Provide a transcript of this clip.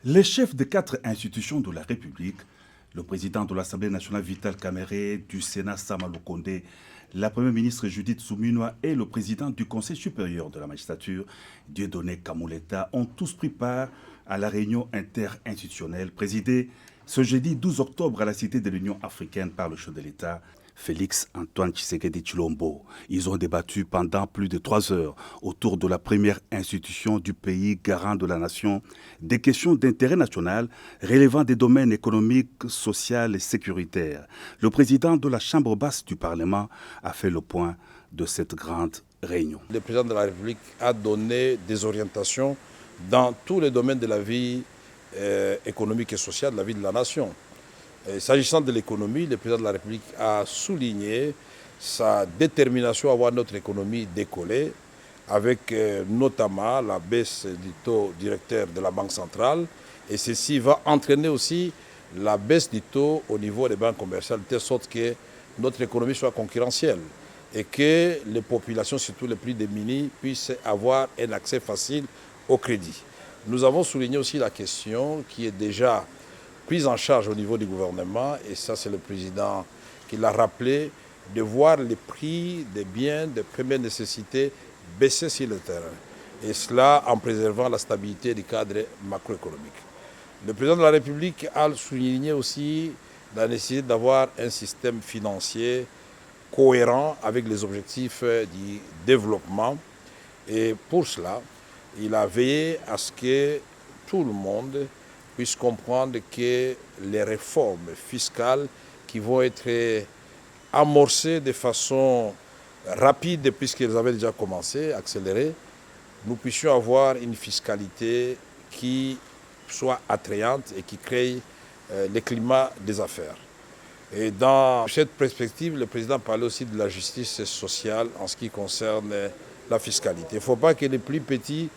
Les chefs de 4 institutions de la République, le président de l'Assemblée nationale Vital Kamerhe, du Sénat Sama Lukonde, la première ministre Judith Suminwa et le président du Conseil supérieur de la magistrature, Dieudonné Kamuleta, ont tous pris part à la réunion interinstitutionnelle présidée ce jeudi 12 octobre à la Cité de l'Union africaine par le chef de l'État, Félix Antoine Tshisekedi Tshilombo. Ils ont débattu pendant plus de 3 heures autour de la première institution du pays garant de la nation des questions d'intérêt national relevant des domaines économiques, sociaux et sécuritaires. Le président de la Chambre basse du Parlement a fait le point de cette grande réunion. Le président de la République a donné des orientations dans tous les domaines de la vie économique et sociale de la vie de la nation. S'agissant de l'économie, le président de la République a souligné sa détermination à voir notre économie décoller, avec notamment la baisse du taux directeur de la Banque centrale. Et ceci va entraîner aussi la baisse du taux au niveau des banques commerciales, de telle sorte que notre économie soit concurrentielle et que les populations, surtout les plus démunies, puissent avoir un accès facile au crédit. Nous avons souligné aussi la question qui est déjà prise en charge au niveau du gouvernement, et ça c'est le président qui l'a rappelé, de voir les prix des biens de première nécessité baisser sur le terrain. Et cela en préservant la stabilité du cadre macroéconomique. Le président de la République a souligné aussi la nécessité d'avoir un système financier cohérent avec les objectifs du développement. Et pour cela, il a veillé à ce que tout le monde puisse comprendre que les réformes fiscales qui vont être amorcées de façon rapide, puisqu'elles avaient déjà commencé, accélérées, nous puissions avoir une fiscalité qui soit attrayante et qui crée le climat des affaires. Et dans cette perspective, le président parlait aussi de la justice sociale en ce qui concerne la fiscalité. Il ne faut pas que les plus petits